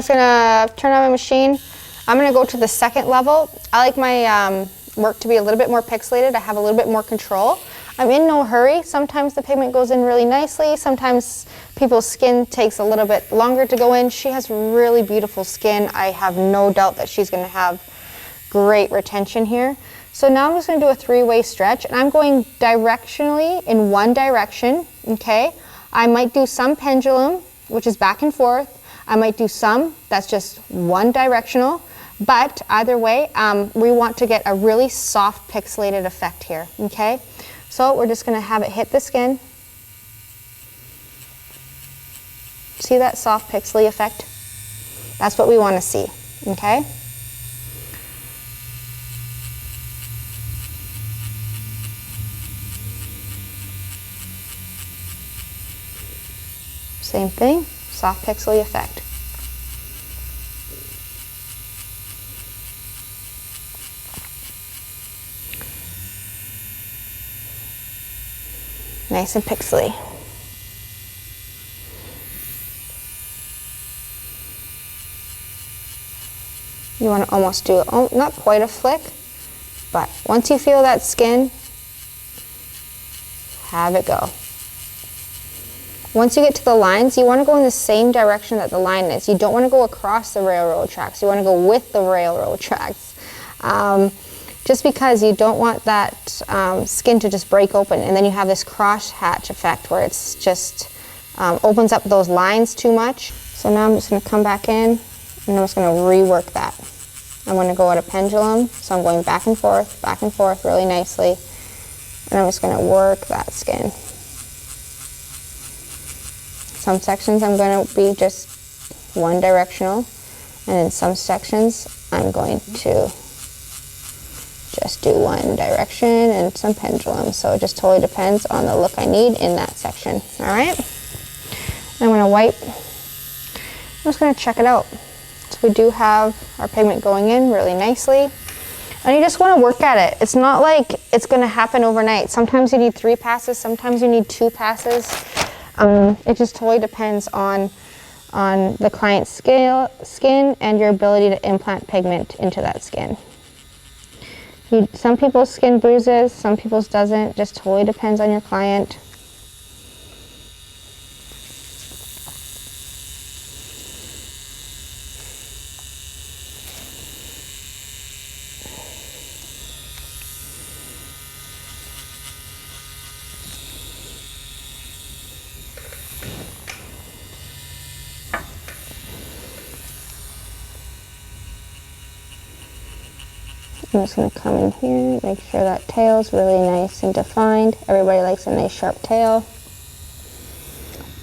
just gonna turn on my machine. I'm gonna go to the second level. I like my work to be a little bit more pixelated. I have a little bit more control. I'm in no hurry. Sometimes the pigment goes in really nicely. Sometimes people's skin takes a little bit longer to go in. She has really beautiful skin. I have no doubt that she's gonna have great retention here. So now I'm just gonna do a three-way stretch, and I'm going directionally in one direction, okay? I might do some pendulum, which is back and forth. I might do some that's just one directional, but either way, we want to get a really soft pixelated effect here, okay? So we're just gonna have it hit the skin. See that soft pixely effect? That's what we wanna see, okay? Same thing, soft pixely effect. Nice and pixely. You want to almost do, not quite a flick, but once you feel that skin, have it go. Once you get to the lines, you want to go in the same direction that the line is. You don't want to go across the railroad tracks. You want to go with the railroad tracks. Just because you don't want that skin to just break open, and then you have this crosshatch effect where it's just opens up those lines too much. So now I'm just going to come back in, and I'm just going to rework that. I'm going to go at a pendulum, so I'm going back and forth really nicely, and I'm just going to work that skin. Some sections I'm going to be just one directional, and in some sections I'm going to just do one direction and some pendulum. So it just totally depends on the look I need in that section. All right, I'm going to wipe. I'm just going to check it out. So we do have our pigment going in really nicely. And you just want to work at it. It's not like it's going to happen overnight. Sometimes you need 3 passes, sometimes you need 2 passes. It just totally depends on the client's skin and your ability to implant pigment into that skin. Some people's skin bruises, some people's doesn't. Just totally depends on your client. I'm just going to come in here, make sure that tail's really nice and defined. Everybody likes a nice sharp tail.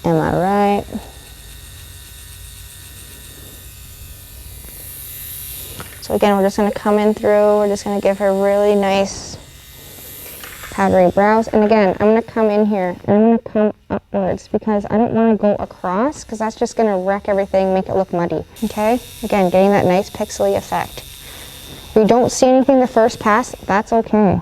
Am I right? So again, we're just going to come in through. We're just going to give her really nice powdery brows. And again, I'm going to come in here and I'm going to come upwards because I don't want to go across because that's just going to wreck everything, make it look muddy. Okay? Again, getting that nice pixely effect. If you don't see anything the first pass, that's okay.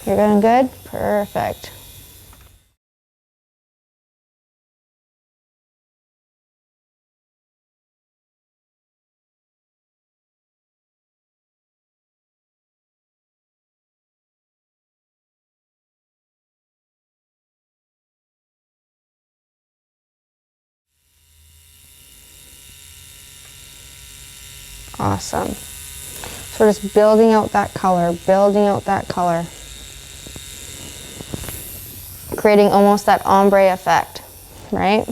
You're doing good? Perfect. Awesome. So we're just building out that color, creating almost that ombre effect, right?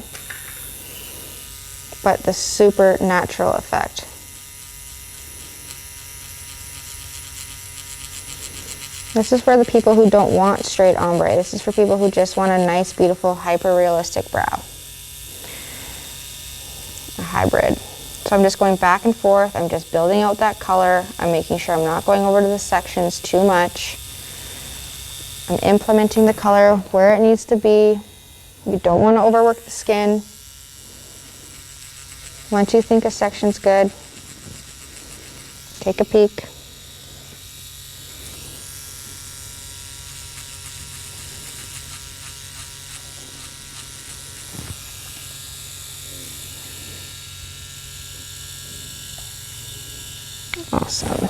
But the super natural effect. This is for the people who don't want straight ombre. This is for people who just want a nice, beautiful, hyper-realistic brow. A hybrid. So I'm just going back and forth. I'm just building out that color. I'm making sure I'm not going over to the sections too much. I'm implementing the color where it needs to be. You don't want to overwork the skin. Once you think a section's good, take a peek. Awesome.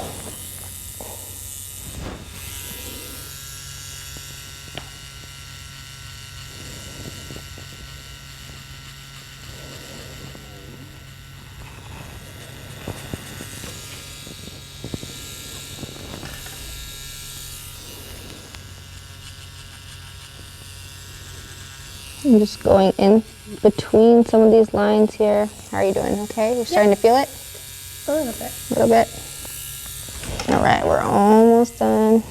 I'm just going in between some of these lines here. How are you doing? Okay? You're starting to feel it? A little bit. A little bit. All right, we're almost done.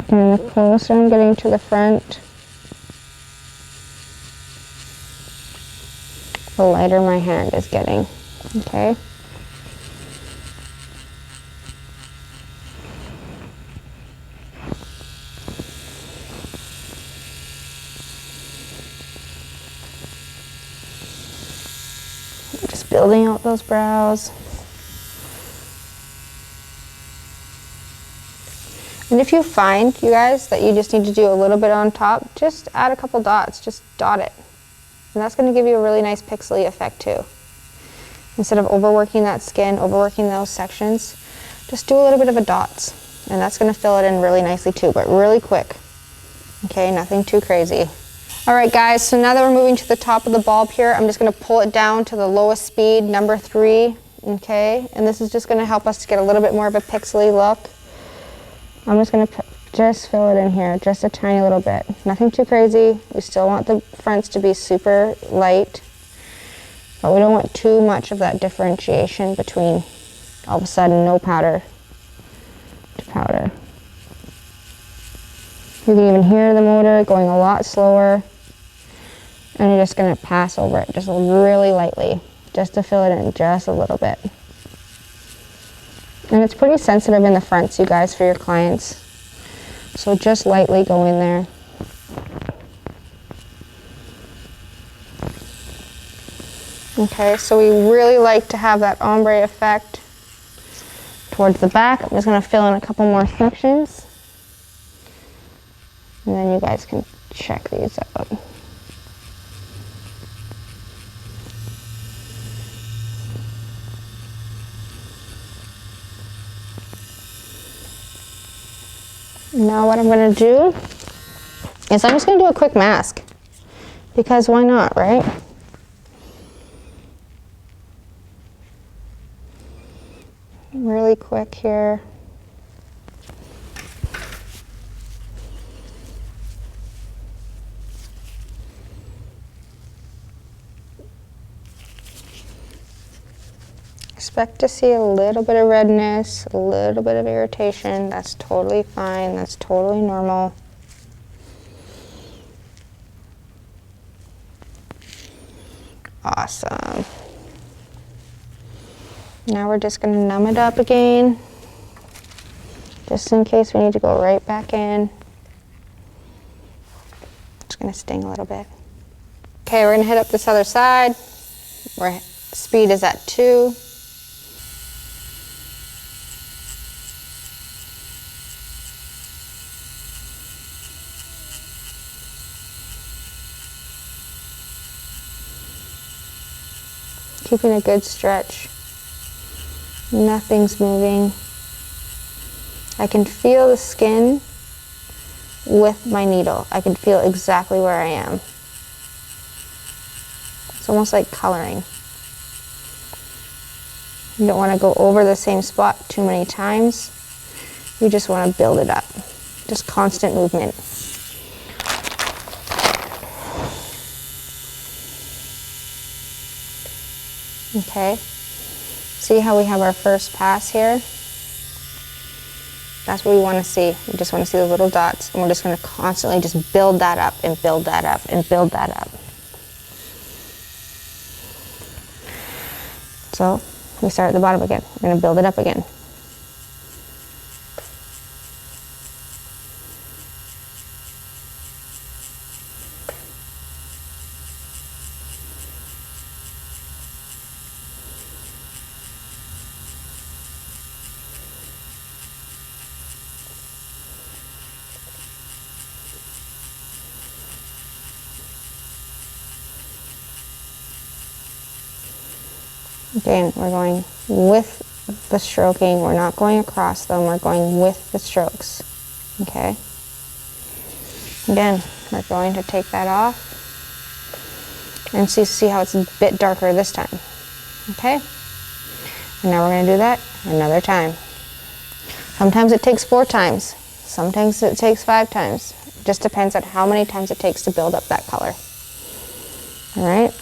And the closer I'm getting to the front, the lighter my hand is getting. Okay? Just building out those brows. And if you find, you guys, that you just need to do a little bit on top, just add a couple dots, just dot it. And that's going to give you a really nice pixely effect too. Instead of overworking that skin, overworking those sections, just do a little bit of a dots. And that's going to fill it in really nicely too, but really quick. Okay, nothing too crazy. All right guys, so now that we're moving to the top of the bulb here, I'm just going to pull it down to the lowest speed, number 3. Okay, and this is just going to help us to get a little bit more of a pixely look. I'm just going to just fill it in here, just a tiny little bit. Nothing too crazy. We still want the fronts to be super light, but we don't want too much of that differentiation between all of a sudden no powder to powder. You can even hear the motor going a lot slower, and you're just going to pass over it just really lightly, just to fill it in just a little bit. And it's pretty sensitive in the fronts, you guys, for your clients. So just lightly go in there. Okay, so we really like to have that ombre effect towards the back. I'm just going to fill in a couple more sections. And then you guys can check these out. Now what I'm going to do is I'm just going to do a quick mask, because why not, right? Really quick here. Expect to see a little bit of redness, a little bit of irritation. That's totally fine. That's totally normal. Awesome. Now we're just going to numb it up again, just in case we need to go right back in. It's going to sting a little bit. Okay, we're going to hit up this other side. Our speed is at 2. Keeping a good stretch. Nothing's moving. I can feel the skin with my needle. I can feel exactly where I am. It's almost like coloring. You don't want to go over the same spot too many times. You just want to build it up. Just constant movement. Okay, see how we have our first pass here? That's what we want to see. We just want to see the little dots, and we're just going to constantly just build that up and build that up and build that up. So we start at the bottom again. We're going to build it up again. Again, we're going with the stroking. We're not going across them. We're going with the strokes. Okay. Again, we're going to take that off and see how it's a bit darker this time. Okay. And now we're going to do that another time. Sometimes it takes 4 times. Sometimes it takes 5 times. It just depends on how many times it takes to build up that color. All right.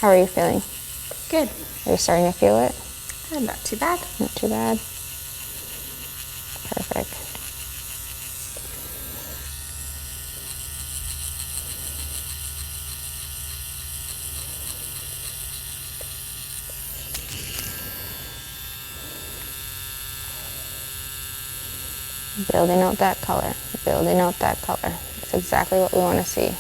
How are you feeling? Good. Are you starting to feel it? Not too bad. Not too bad. Perfect. Building out that color. Building out that color. That's exactly what we want to see.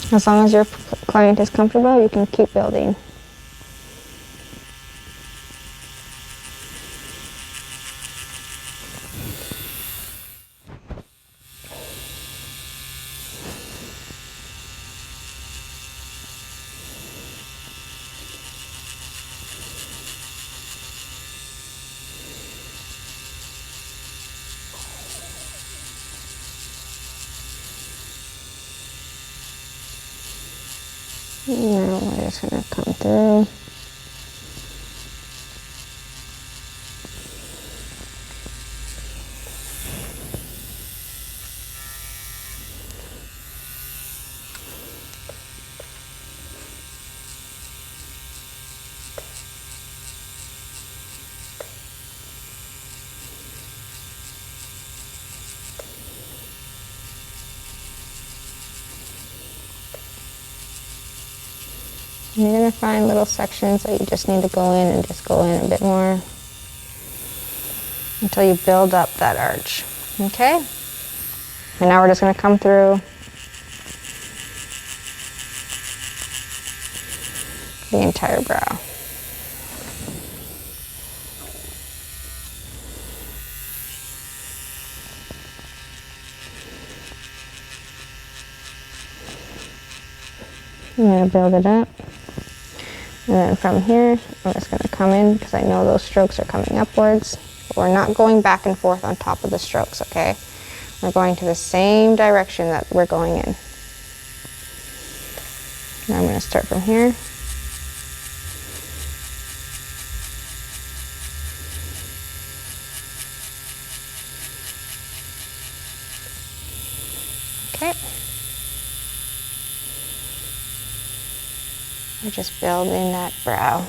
As long as your client is comfortable, you can keep building. Now we're just going to come through. You're going to find little sections that you just need to go in and just go in a bit more until you build up that arch. Okay? And now we're just going to come through the entire brow. I'm going to build it up. And then from here, I'm just going to come in because I know those strokes are coming upwards. But we're not going back and forth on top of the strokes, okay? We're going to the same direction that we're going in. Now I'm going to start from here. Okay. We're just building that brow.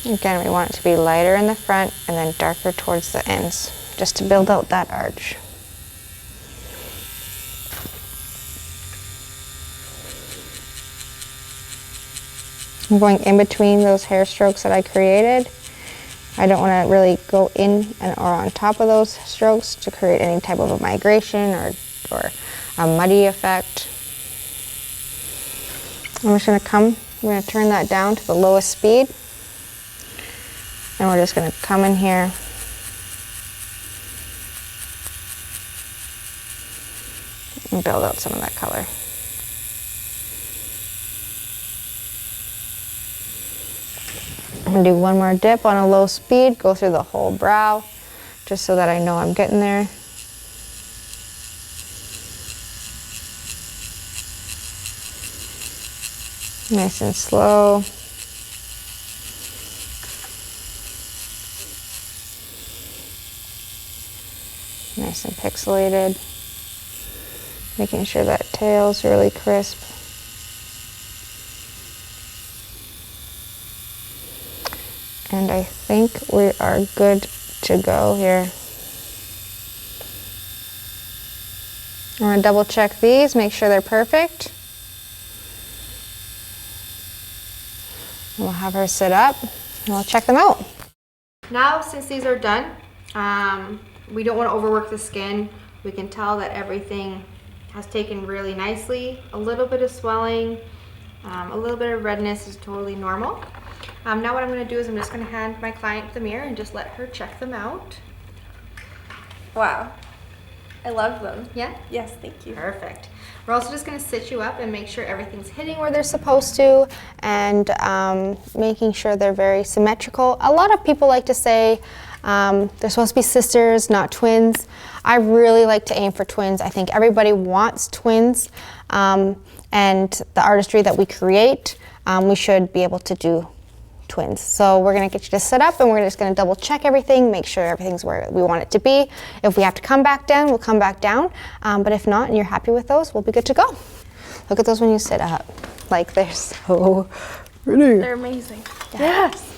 Again, we want it to be lighter in the front and then darker towards the ends, just to build out that arch. I'm going in between those hair strokes that I created. I don't want to really go in and or on top of those strokes to create any type of a migration or a muddy effect. I'm just going to I'm going to turn that down to the lowest speed. And we're just going to come in here and build out some of that color. I'm going to do one more dip on a low speed, go through the whole brow, just so that I know I'm getting there. Nice and slow. Nice and pixelated. Making sure that tail's really crisp. I think we are good to go here. I'm going to double check these, make sure they're perfect. We'll have her sit up and we'll check them out. Now, since these are done, we don't want to overwork the skin. We can tell that everything has taken really nicely. A little bit of swelling, a little bit of redness is totally normal. Now what I'm going to do is I'm just going to hand my client the mirror and just let her check them out. Wow. I love them. Yeah? Yes, thank you. Perfect. We're also just going to sit you up and make sure everything's hitting where they're supposed to, and making sure they're very symmetrical. A lot of people like to say they're supposed to be sisters, not twins. I really like to aim for twins. I think everybody wants twins, and the artistry that we create, we should be able to do twins. So we're going to get you to sit up and we're just going to double check everything, make sure everything's where we want it to be. If we have to come back down, we'll come back down. But if not, and you're happy with those, we'll be good to go. Look at those when you sit up. Like, they're so pretty. They're amazing. Yes.